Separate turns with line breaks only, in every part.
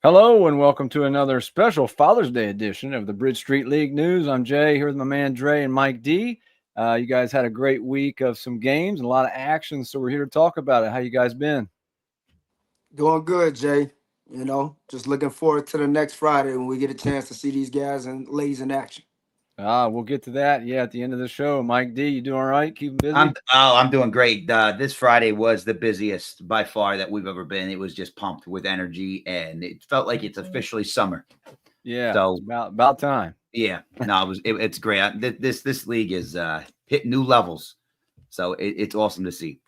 Hello and welcome to another special Father's Day edition of the Bridge Street League News. I'm Jay, here with my man Dre and Mike D. You guys had a great week of some games and a lot of action, so we're here to talk about it. How you guys been?
Doing good, Jay. Just looking forward to the next Friday when we get a chance to see these guys and ladies in action.
We'll get to that, at the end of the show. Mike D, you doing all right? Keeping busy?
I'm doing great. This Friday was the busiest by far that we've ever been. It was just pumped with energy, and it felt like it's officially summer.
Yeah,
so
it's about time.
Yeah, no, it's great. This league is hitting new levels, so it's awesome to see.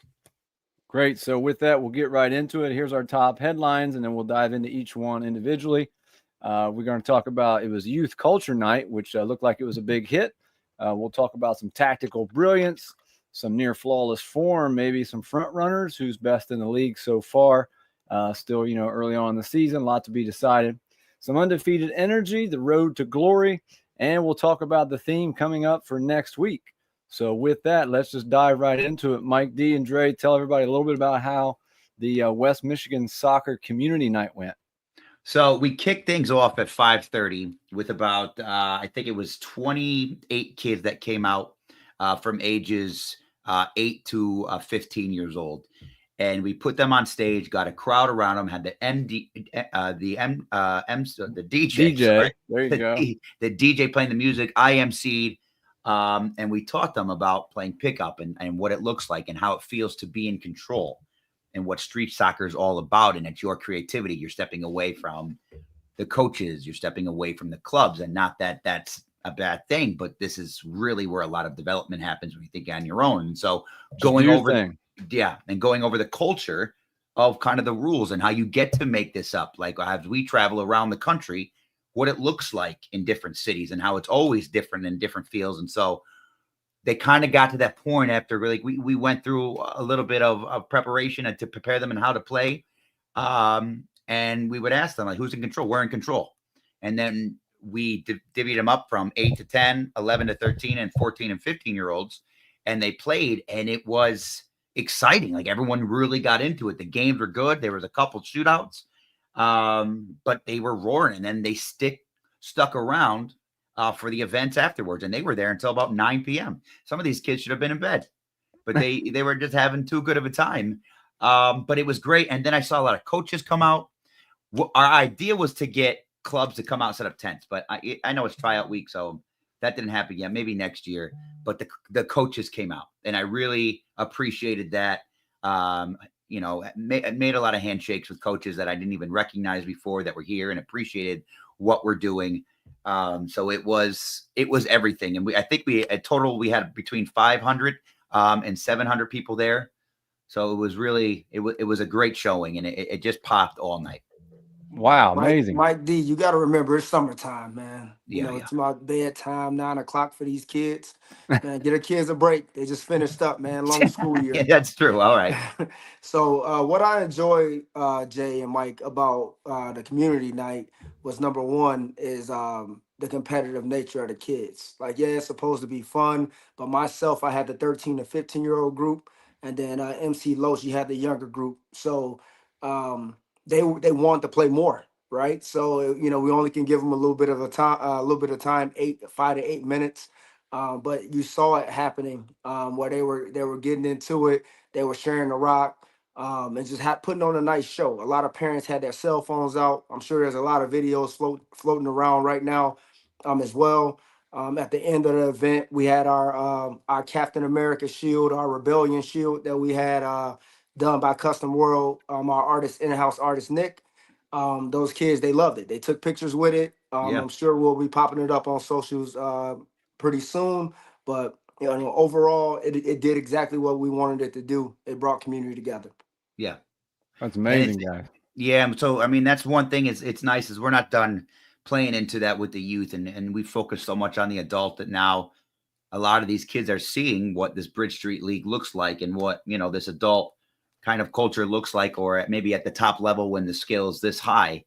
Great. So with that, we'll get right into it. Here's our top headlines, and then we'll dive into each one individually. We're going to talk about it was Youth Culture Night, which looked like it was a big hit. We'll talk about some tactical brilliance, some near flawless form, maybe some front runners, who's best in the league so far. Still, early on in the season, a lot to be decided. Some undefeated energy, the road to glory, and we'll talk about the theme coming up for next week. So with that, let's just dive right into it. Mike D and Dre, tell everybody a little bit about how the West Michigan Soccer Community Night went.
So we kicked things off at 5:30 with about, I think it was 28 kids that came out from ages 8 to 15 years old. And we put them on stage, got a crowd around them, had the DJ.
Right? There you go.
The DJ playing the music, I emceed, and we taught them about playing pickup and what it looks like and how it feels to be in control and what street soccer is all about. And it's your creativity. You're stepping away from the coaches. You're stepping away from the clubs, and not that that's a bad thing, but this is really where a lot of development happens when you think on your own. And so going over the culture of kind of the rules and how you get to make this up, like as we travel around the country, what it looks like in different cities and how it's always different in different fields. And so they kind of got to that point after really we went through a little bit of preparation and to prepare them and how to play. And we would ask them, like, who's in control? We're in control. And then we divvied them up from 8 to 10, 11 to 13, and 14 and 15-year-olds. And they played, and it was exciting. Like, everyone really got into it. The games were good. There was a couple shootouts, but they were roaring. And then they stuck around for the events afterwards, and they were there until about 9 p.m. Some of these kids should have been in bed, but they were just having too good of a time. But it was great. And then I saw a lot of coaches come out. Our idea was to get clubs to come out and set up tents, but I know it's tryout week, so that didn't happen yet. Maybe next year. But the coaches came out, and I really appreciated that. Made a lot of handshakes with coaches that I didn't even recognize before that were here and appreciated what we're doing. So it was everything. And I think we had between 500 and 700 people there. So it was really, it was a great showing, and it just popped all night.
Wow. Amazing.
Mike D, you got to remember it's summertime, man. It's about bedtime, 9 o'clock for these kids. Man, get our kids a break. They just finished up, man. Long school year.
Yeah, that's true. All right.
So what I enjoy, Jay and Mike, about the community night was, number one, is the competitive nature of the kids. Like, yeah, it's supposed to be fun, but myself, I had the 13 to 15-year-old group, and then MC Loach, you had the younger group. So they want to play more, right? So we only can give them a little bit of time, 5 to 8 minutes. But you saw it happening where they were getting into it. They were sharing the rock and just putting on a nice show. A lot of parents had their cell phones out. I'm sure there's a lot of videos floating around right now as well. At the end of the event, we had our Captain America shield, our Rebellion shield that we had done by Custom World, our in-house artist, Nick. Those kids, they loved it. They took pictures with it. I'm sure we'll be popping it up on socials pretty soon. But overall, it did exactly what we wanted it to do. It brought community together.
Yeah.
That's amazing, guys.
Yeah. So, I mean, that's one thing it's nice is we're not done playing into that with the youth. And we focus so much on the adult that now a lot of these kids are seeing what this Bridge Street League looks like and what, this adult kind of culture looks like, or maybe at the top level when the skill is this high.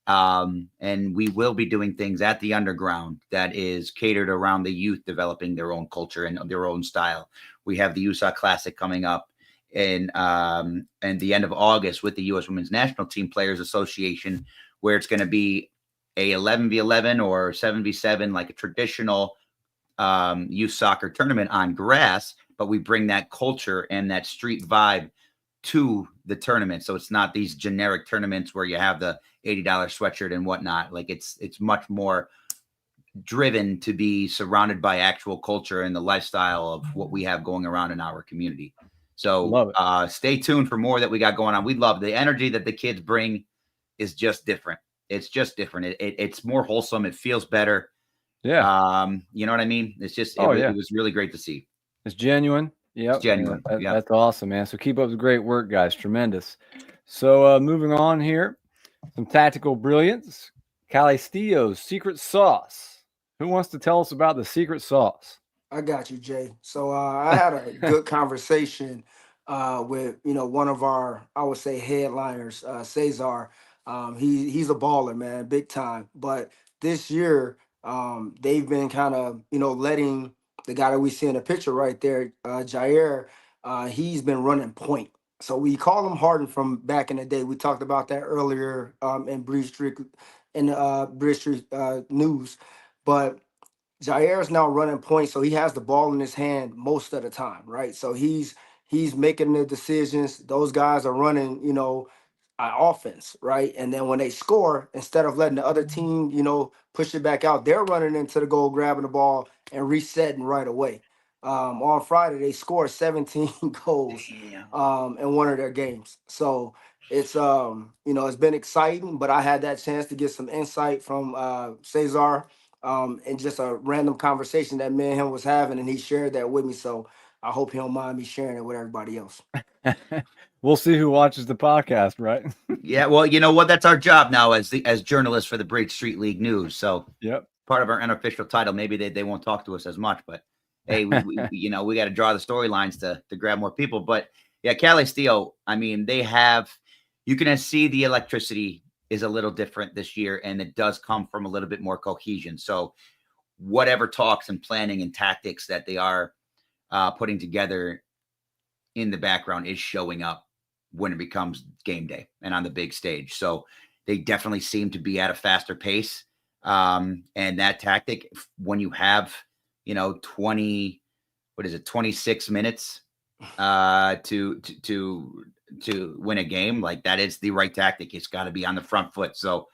And we will be doing things at the underground that is catered around the youth developing their own culture and their own style. We have the USA Classic coming up in the end of August with the U.S. Women's National Team Players Association, where it's going to be a 11v11 or 7v7, like a traditional youth soccer tournament on grass, but we bring that culture and that street vibe to the tournament. So it's not these generic tournaments where you have the $80 sweatshirt and whatnot. Like it's much more driven to be surrounded by actual culture and the lifestyle of what we have going around in our community. So stay tuned for more that we got going on. We love the energy that the kids bring is just different. It's just different. It's more wholesome. It feels better.
Yeah.
You know what I mean? It's just, it was really great to see.
It's genuine. Yep.
It's genuine.
That's awesome, man. So keep up the great work, guys. Tremendous. So moving on here, some tactical brilliance. Cali secret sauce. Who wants to tell us about the secret sauce?
I got you, Jay. So I had a good conversation with one of our, I would say, headliners, Cesar. He's a baller, man, big time. But this year, they've been kind of letting the guy that we see in the picture right there, Jair. He's been running point. So we call him Harden from back in the day. We talked about that earlier in Bridge Street News, but Jair is now running point, so he has the ball in his hand most of the time, right? So he's making the decisions. Those guys are running, offense, right? And then when they score, instead of letting the other team, push it back out, they're running into the goal, grabbing the ball, and resetting right away. On Friday, they scored 17 goals in one of their games. So it's it's been exciting, but I had that chance to get some insight from Cesar and just a random conversation that me and him was having, and he shared that with me. So I hope he don't mind me sharing it with everybody else.
We'll see who watches the podcast, right?
Yeah, well, you know what? That's our job now as journalists for the Bridge Street League News. So part of our unofficial title. Maybe they won't talk to us as much, but hey, we got to draw the storylines to grab more people. But yeah, Cali Steel, I mean, you can see the electricity is a little different this year, and it does come from a little bit more cohesion. So whatever talks and planning and tactics that they are putting together in the background is showing up when it becomes game day and on the big stage. So they definitely seem to be at a faster pace. And that tactic, when you have, 26 minutes to win a game, like that is the right tactic. It's got to be on the front foot. So,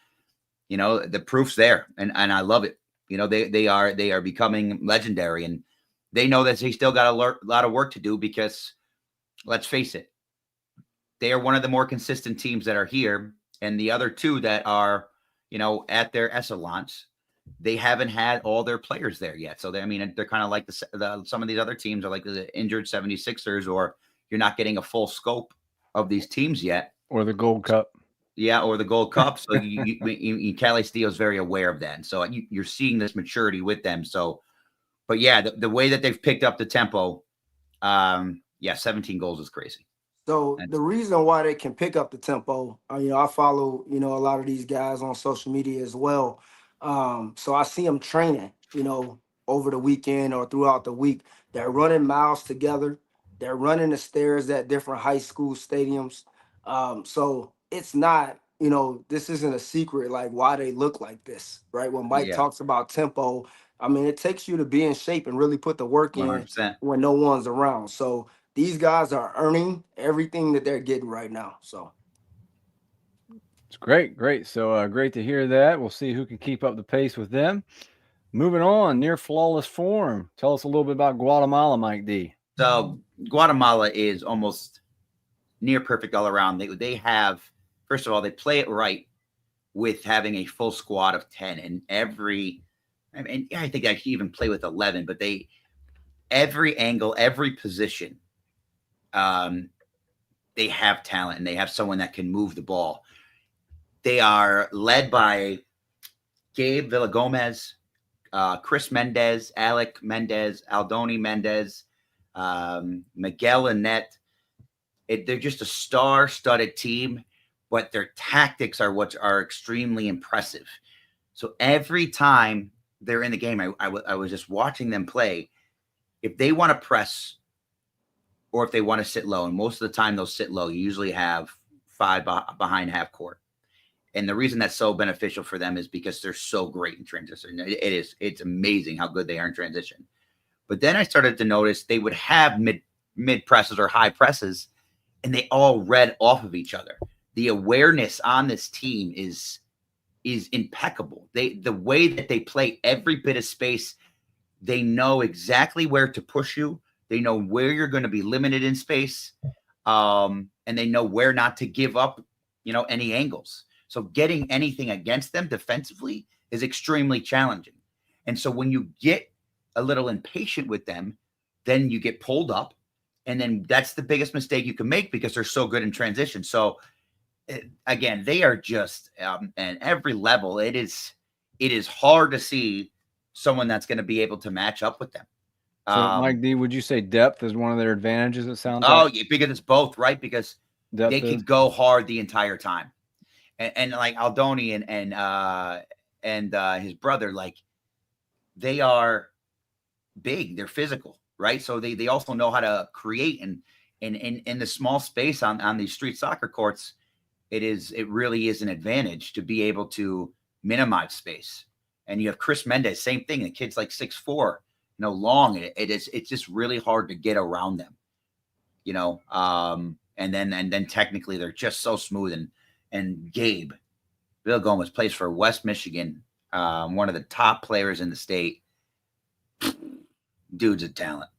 the proof's there, and I love it. They are becoming legendary, and they know that they still got a lot of work to do because let's face it, they are one of the more consistent teams that are here, and the other two that are, at their echelons, they haven't had all their players there yet. So they're kind of like some of these other teams are like the injured 76ers, or you're not getting a full scope of these teams yet.
Or the Gold Cup.
Yeah, or the Gold Cup. So Cali Steel is very aware of that. And so you're seeing this maturity with them. So, but yeah, the way that they've picked up the tempo, 17 goals is crazy.
So the reason why they can pick up the tempo, I follow, a lot of these guys on social media as well. So I see them training, over the weekend or throughout the week. They're running miles together. They're running the stairs at different high school stadiums. So it's not, this isn't a secret, like why they look like this, right? When Mike talks about tempo, it takes you to be in shape and really put the work
100%.
in when no one's around. So these guys are earning everything that they're getting right now. So
it's great. So great to hear that. We'll see who can keep up the pace with them. Moving on, near flawless form. Tell us a little bit about Guatemala, Mike D.
So Guatemala is almost near perfect all around. They have, first of all, they play it right with having a full squad of 10, and I think they actually even play with 11, but every angle, every position, they have talent, and they have someone that can move the ball. They are led by Gabe Villagomez, Chris Mendez, Alec Mendez, Aldoni Mendez, Miguel Annette. They're just a star-studded team, but their tactics are what are extremely impressive. So every time they're in the game, I was just watching them play. If they want to press or if they want to sit low, and most of the time they'll sit low, you usually have 5 behind half court. And the reason that's so beneficial for them is because they're so great in transition. It's amazing how good they are in transition. But then I started to notice they would have mid presses or high presses, and they all read off of each other. The awareness on this team is impeccable. The way that they play every bit of space, they know exactly where to push you. They know where you're going to be limited in space, and they know where not to give up, any angles. So getting anything against them defensively is extremely challenging. And so when you get a little impatient with them, then you get pulled up, and then that's the biggest mistake you can make because they're so good in transition. So again, they are just at every level. It is hard to see someone that's going to be able to match up with them.
So, Mike D, would you say depth is one of their advantages? It sounds
like.
Yeah,
because it's both, right? Because
depth
they can go hard the entire time, and like Aldoni and his brother, like they are big, they're physical, right? So they also know how to create, and in the small space on these street soccer courts, it really is an advantage to be able to minimize space. And you have Chris Mendez, same thing. The kid's like 6'4", long. It's just really hard to get around them, and then technically they're just so smooth. And Gabe Villagomez plays for West Michigan, one of the top players in the state. Dude's a talent.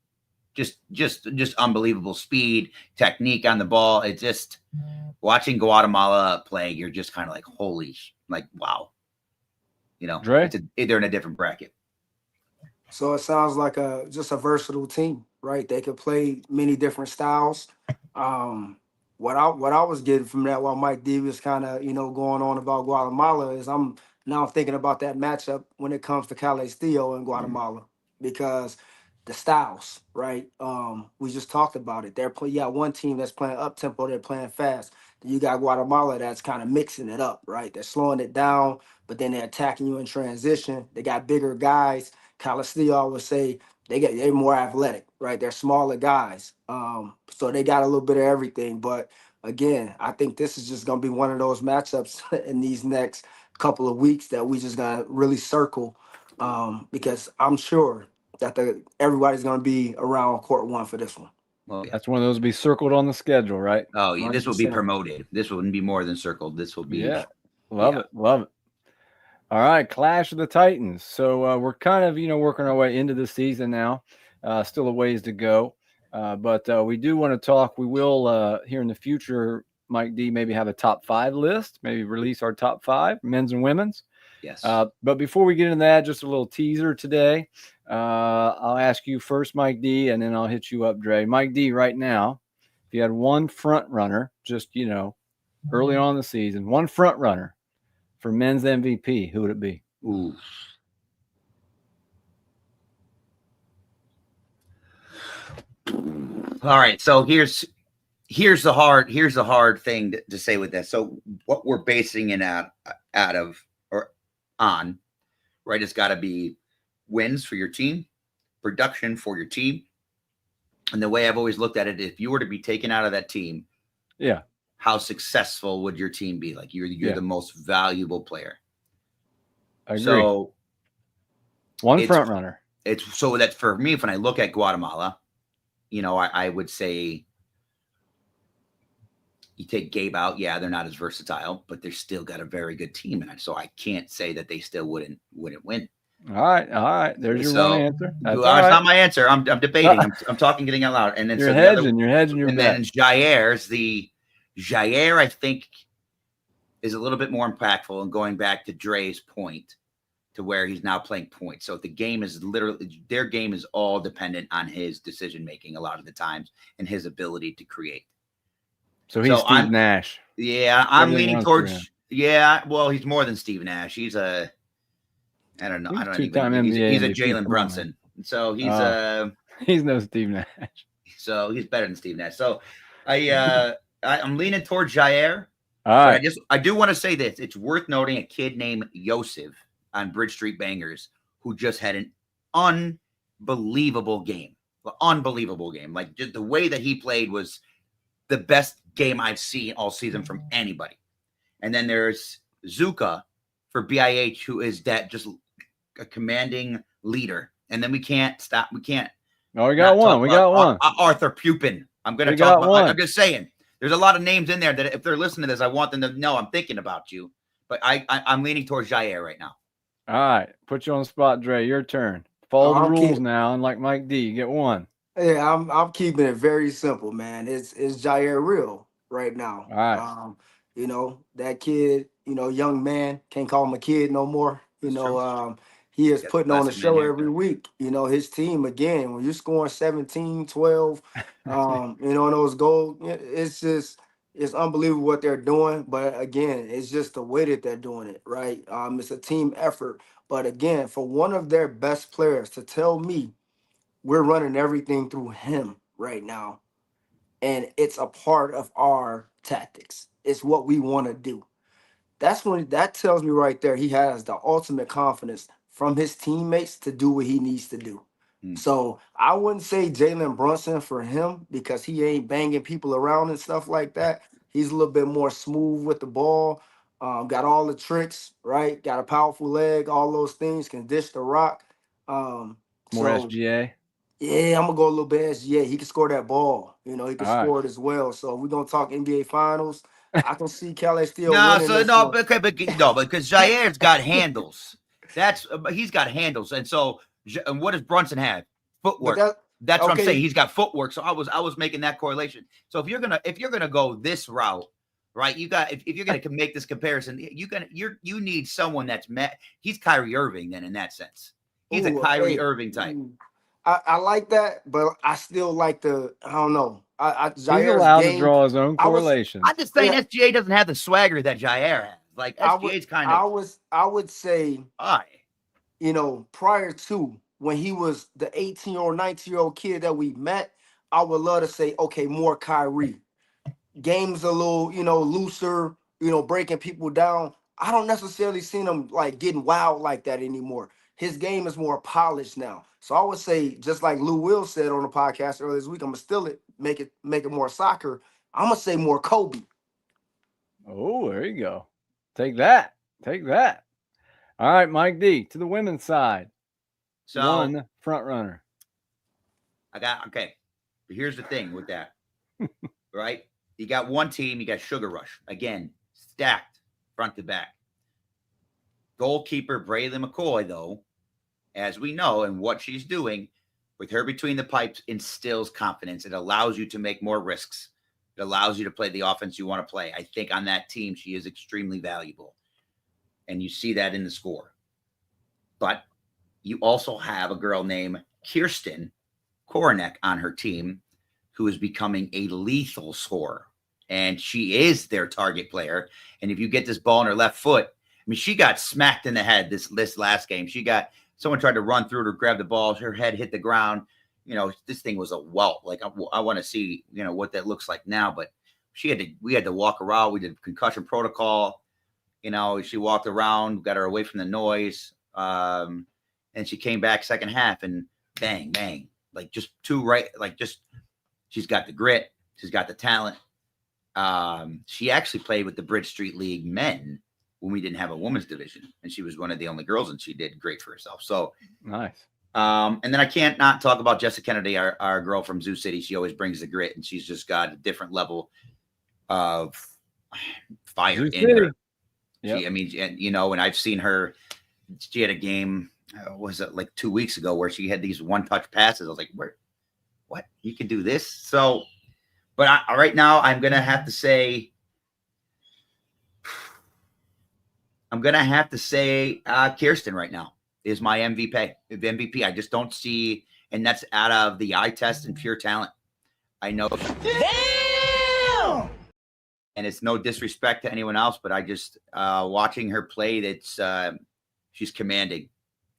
Just unbelievable speed, technique on the ball. It's just watching Guatemala play, you're just kind of like, wow.
Dre?
They're in a different bracket.
So it sounds like just a versatile team, right? They could play many different styles. What I was getting from that while Mike D was kind of, going on about Guatemala is I'm now thinking about that matchup when it comes to Cali and Guatemala, because the styles, right? We just talked about it. You got one team that's playing up tempo, they're playing fast. Then you got Guatemala that's kind of mixing it up, right? They're slowing it down, but then they're attacking you in transition. They got bigger guys. Calistillo would say they're more athletic, right? They're smaller guys. So they got a little bit of everything. But again, I think this is just gonna be one of those matchups in these next couple of weeks that we just gotta really circle. Because I'm sure that everybody's gonna be around court one for this one.
Well, yeah.
That's one of those to be circled on the schedule, right?
Oh, yeah.
100%.
This will be promoted. This wouldn't be more than circled. This will be.
Yeah. Love it. All right. Clash of the Titans. So we're kind of, working our way into the season now. Still a ways to go. But we do want to talk. We will, here in the future, Mike D, maybe have a top 5 list, maybe release our top 5, men's and women's.
Yes.
But before we get into that, just a little teaser today. I'll ask you first, Mike D, and then I'll hit you up, Dre. Mike D, right now, if you had one front runner, just, early on in the season, one front runner for men's MVP, who would it be?
Ooh. All right. So here's the hard thing to say with that. So what we're basing it out of or on, right? It's got to be wins for your team, production for your team. And the way I've always looked at it, if you were to be taken out of that team,
yeah,
how successful would your team be? Like you're the most valuable player.
I agree.
So
one front runner.
It's so that for me, when I look at Guatemala, I would say you take Gabe out. Yeah, they're not as versatile, but they're still got a very good team. And so I can't say that they still wouldn't win.
All right. There's your one answer. That's
it's not my answer. I'm debating. I'm talking, getting out loud. And then
you're hedging.
And then Jair, I think, is a little bit more impactful. And going back to Dre's point, to where he's now playing points. So the game is their game is all dependent on his decision making a lot of the times and his ability to create.
So he's Steve Nash.
Yeah, I'm leaning towards. Yeah, well, he's more than Steve Nash. He's I don't know. He's a Jalen Brunson. So
he's no Steve Nash.
So he's better than Steve Nash. So I'm leaning towards Jair.
All right.
I do want to say this. It's worth noting a kid named Yosef on Bridge Street Bangers who just had an unbelievable game. Like just the way that he played was the best game I've seen all season from anybody. And then there's Zuka for BIH, who is that just a commanding leader. And then we can't stop. We can't
Oh, we got one. We got one.
Arthur Pupin. I'm going to
We
talk
got
about.
one.
I'm just saying. There's a lot of names in there that if they're listening to this, I want them to know I'm thinking about you. But I'm leaning towards Jair right now.
All right, put you on the spot, Dre. Your turn. Follow the rules now, unlike Mike D. You get one.
Yeah, I'm keeping it very simple, man. It's Jair Real right now.
All right.
You know, that kid, you know, young man, can't call him a kid no more. You
That's
know,
true.
he is
Got
putting on a
plastic man
show
haircut.
every week. You know, his team again, when you're scoring 17, 12, you know, those goals, it's unbelievable what they're doing. But again, it's just the way that they're doing it, right? It's a team effort. But again, for one of their best players to tell me we're running everything through him right now, and it's a part of our tactics. It's what we want to do. That tells me right there he has the ultimate confidence from his teammates to do what he needs to do. So I wouldn't say Jalen Brunson for him because he ain't banging people around and stuff like that. He's a little bit more smooth with the ball. Got all the tricks, right? Got a powerful leg, all those things, can dish the rock.
More
So
SGA.
yeah, I'm gonna go a little bit SGA. He can score that ball. You know, he can
All right.
score it as well. So if we're gonna talk NBA Finals, I can see Cali still
No,
winning
so
this
no,
one.
but, okay, but no, because Jair's got handles. He's got handles, and so and what does Brunson have?
But
Footwork.
that
That's what I'm saying.
okay,
He's got footwork. So I was making that correlation. So if you're gonna go this route, right? You got if you're gonna make this comparison, you need someone that's met. He's Kyrie Irving then in that sense. He's a Kyrie
hey,
Irving type.
I like that, but I still like I don't know.
He's
Jair's
allowed to
game.
draw his own
I was
correlations.
I'm just saying
yeah,
SGA doesn't have the swagger that Jair has. Like SGA's kind of
I would say,
high.
you know, prior to when he was the 18 or 19-year-old kid that we met, I would love to say, okay, more Kyrie. Game's a little, you know, looser, you know, breaking people down. I don't necessarily see him like getting wild like that anymore. His game is more polished now. So I would say, just like Lou Will said on the podcast earlier this week, I'm gonna still make it more soccer. I'm gonna say more Kobe.
Oh, there you go. Take that. Take that. All right, Mike D. To the women's side.
So
One front runner.
okay. But here's the thing with that, right? You got one team, you got Sugar Rush. Again, stacked front to back. Goalkeeper Braylon McCoy, though, as we know, and what she's doing with her between the pipes instills confidence. It allows you to make more risks. It allows you to play the offense you want to play. I think on that team, she is extremely valuable. And you see that in the score. But you also have a girl named Kirsten Koronek on her team who is becoming a lethal scorer. And she is their target player. And if you get this ball in her left foot, I mean, she got smacked in the head this last game. Someone tried to run through it or grab the ball. Her head hit the ground. You know, this thing was a welt. Like I want to see, you know, what that looks like now. But we had to walk around. We did concussion protocol. You know, she walked around, got her away from the noise. And she came back second half and bang, bang. Like just two right, like just she's got the grit, she's got the talent. She actually played with the Bridge Street League men when we didn't have a women's division, and she was one of the only girls, and she did great for herself. So
nice.
And then I can't not talk about Jessica Kennedy, our girl from Zoo City. She always brings the grit, and she's just got a different level of fire
Zoo
in
City.
her.
Yep.
I mean, you know, and I've seen her. She had a game, was it like 2 weeks ago, where she had these one-touch passes. I was like, what? You can do this? So, but right now, I'm gonna have to say Kirsten right now is my MVP. I just don't see, and that's out of the eye test and pure talent. I know. Damn! And it's no disrespect to anyone else, but I just watching her play, she's commanding.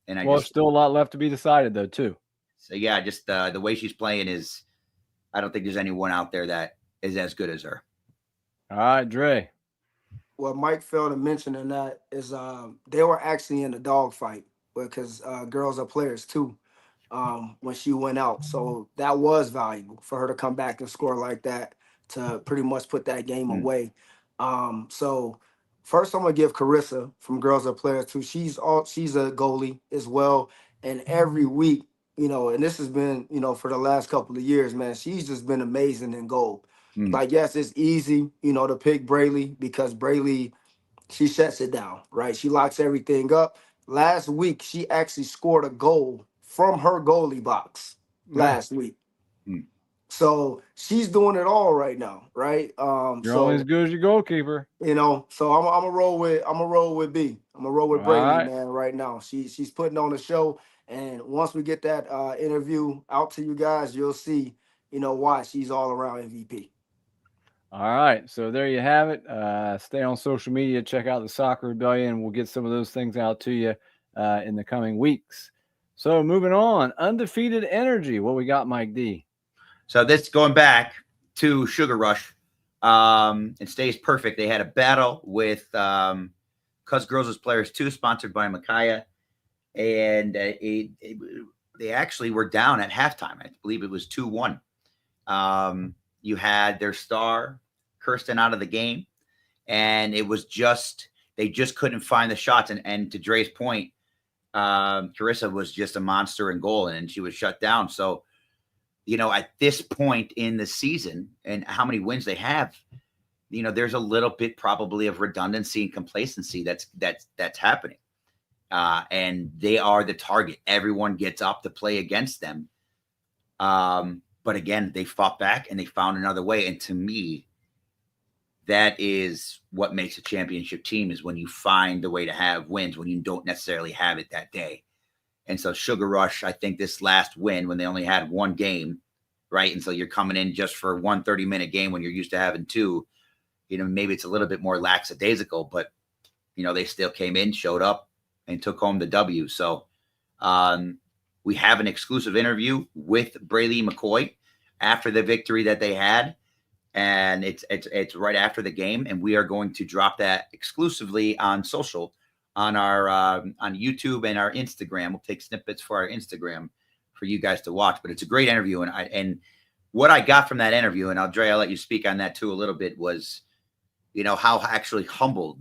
And
there's still a lot left to be decided, though, too.
So yeah, just the way she's playing is, I don't think there's anyone out there that is as good as her.
All right, Dre.
What Mike failed to mention in that is they were actually in a dogfight because girls are players too when she went out. So that was valuable for her to come back and score like that to pretty much put that game away. So First, I'm gonna give Carissa from Girls Are Players too. She's a goalie as well, and every week, and this has been, for the last couple of years, man, she's just been amazing in goal. Like, yes, it's easy, to pick Brayley because Brayley, she shuts it down, right? She locks everything up. Last week, she actually scored a goal from her goalie box last week. So she's doing it all right now, right?
You're only as good as your goalkeeper.
So I'm gonna roll with B. I'm gonna roll with
All
Brayley,
right.
man, right now. She's putting on a show, and once we get that interview out to you guys, you'll see, why she's all around MVP.
All right. So there you have it. Stay on social media. Check out the Soccer Rebellion. We'll get some of those things out to you in the coming weeks. So moving on, Undefeated Energy. What we got, Mike D?
So this going back to Sugar Rush, it stays perfect. They had a battle with Cuz Girls as Players 2, sponsored by Makaya, and they actually were down at halftime. I believe it was 2-1. You had their star Kirsten out of the game, and it was they just couldn't find the shots. And to Dre's point, Carissa was just a monster in goal, and she was shut down. So, at this point in the season and how many wins they have, there's a little bit probably of redundancy and complacency that's happening. And they are the target. Everyone gets up to play against them. But again, they fought back and they found another way. And to me, that is what makes a championship team, is when you find the way to have wins when you don't necessarily have it that day. And so Sugar Rush, I think this last win, when they only had one game, right? And so you're coming in just for one 30-minute game when you're used to having two, maybe it's a little bit more lackadaisical, but, they still came in, showed up, and took home the W. So we have an exclusive interview with Brayley McCoy after the victory that they had. And it's right after the game. And we are going to drop that exclusively on social, on our on YouTube and our Instagram. We'll take snippets for our Instagram for you guys to watch. But it's a great interview. And what I got from that interview, and I'll let you speak on that too a little bit, was, how actually humbled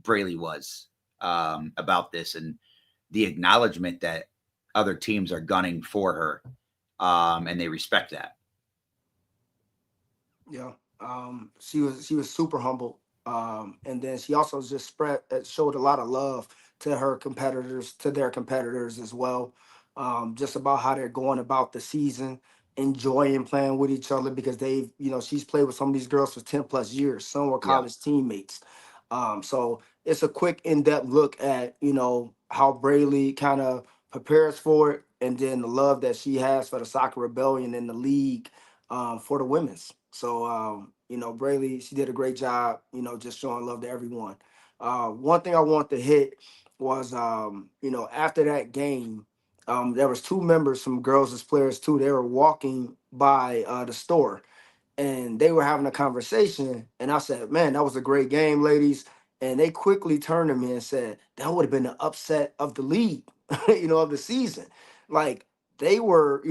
Brayley was about this, and the acknowledgement that other teams are gunning for her, and they respect that.
Yeah, she was super humble, and then she also just showed a lot of love to her competitors, to their competitors as well, just about how they're going about the season, enjoying playing with each other, because they've, she's played with some of these girls for 10 plus years. Some were college teammates. So it's a quick in-depth look at, how Brayley kind of prepares for it, and then the love that she has for the Soccer Rebellion and the league, for the women's. So, Brayley, she did a great job, just showing love to everyone. One thing I want to hit was, after that game, there was two members from Girls as Players too. They were walking by the store, and they were having a conversation. And I said, man, that was a great game, ladies. And they quickly turned to me and said, that would have been the upset of the league, of the season. Like, they were,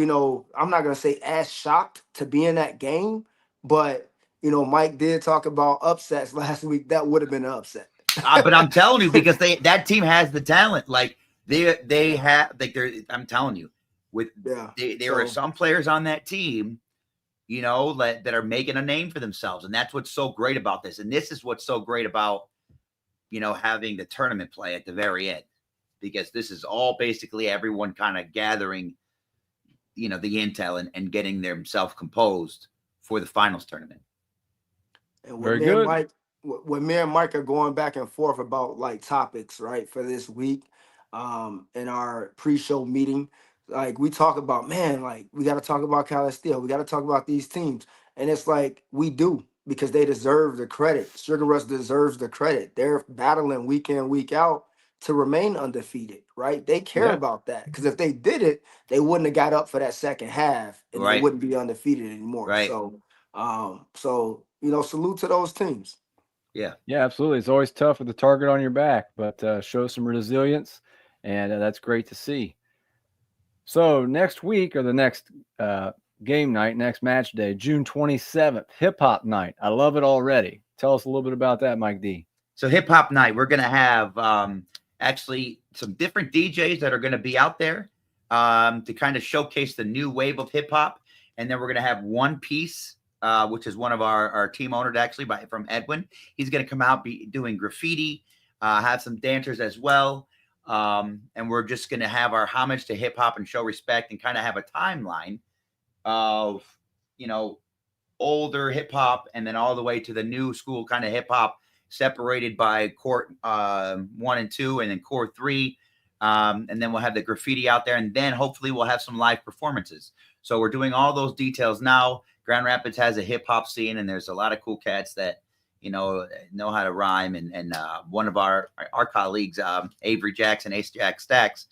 I'm not going to say as shocked to be in that game, but, Mike did talk about upsets last week. That would have been an upset.
But I'm telling you, because that team has the talent. Like, they have, like, I'm telling you, there are some players on that team, that are making a name for themselves. And that's what's so great about this. And this is what's so great about, having the tournament play at the very end, because this is all basically everyone kind of gathering, the intel and getting themselves composed for the finals tournament.
And
Very good.
When me and Mike are going back and forth about like topics, right, for this week, in our pre-show meeting, like we talk about, man, like we got to talk about Cali Steel. We got to talk about these teams. And it's like, we do, because they deserve the credit. Sugar Rush deserves the credit. They're battling week in, week out to remain undefeated, right? They care about that, because if they did it, they wouldn't have got up for that second half, and they wouldn't be undefeated anymore.
Right.
So, salute to those teams.
Yeah,
absolutely. It's always tough with the target on your back, but show some resilience, and that's great to see. So next week, or the next game night, next match day, June 27th, hip hop night. I love it already. Tell us a little bit about that, Mike D.
So hip hop night, we're going to have actually some different DJs that are going to be out there to kind of showcase the new wave of hip hop. And then we're going to have One Piece, which is one of our team owners actually from Edwin. He's going to come out, be doing graffiti, have some dancers as well. And we're just going to have our homage to hip hop and show respect and kind of have a timeline of, older hip hop and then all the way to the new school kind of hip hop, separated by court 1 and 2 and then core 3. And then we'll have the graffiti out there, and then hopefully we'll have some live performances. So we're doing all those details now. Grand Rapids has a hip hop scene, and there's a lot of cool cats that, know how to rhyme. And one of our colleagues, Avery Jackson, Ace Jack Stacks,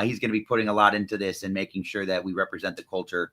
he's going to be putting a lot into this and making sure that we represent the culture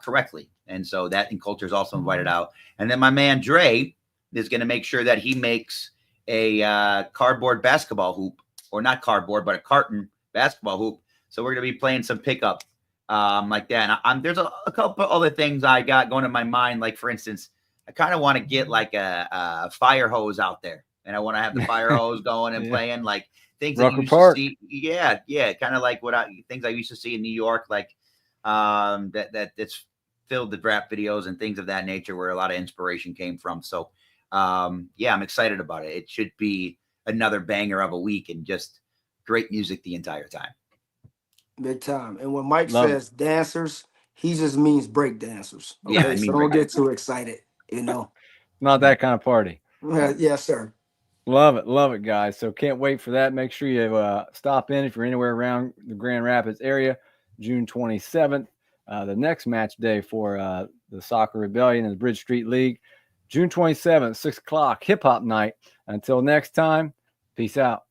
correctly. And so that in culture is also invited out. And then my man Dre is going to make sure that he makes a cardboard basketball hoop, or not cardboard, but a carton basketball hoop. So we're going to be playing some pickup like that. And there's a couple other things I got going in my mind. Like, for instance, I kind of want to get like a fire hose out there, and I want to have the fire hose going and playing like things that you used to see. Yeah. Kind of like things I used to see in New York, like that's filled with rap videos and things of that nature, where a lot of inspiration came from. So I'm excited about it. It should be another banger of a week and just great music the entire time.
Big time. And when Mike says dancers, he just means break dancers. Okay, so don't get too excited,
Not that kind of party.
Yes, sir.
Love it, guys. So can't wait for that. Make sure you stop in if you're anywhere around the Grand Rapids area. June 27th, the next match day for the Soccer Rebellion and the Bridge Street League. June 27th, 6 o'clock, hip hop night. Until next time, peace out.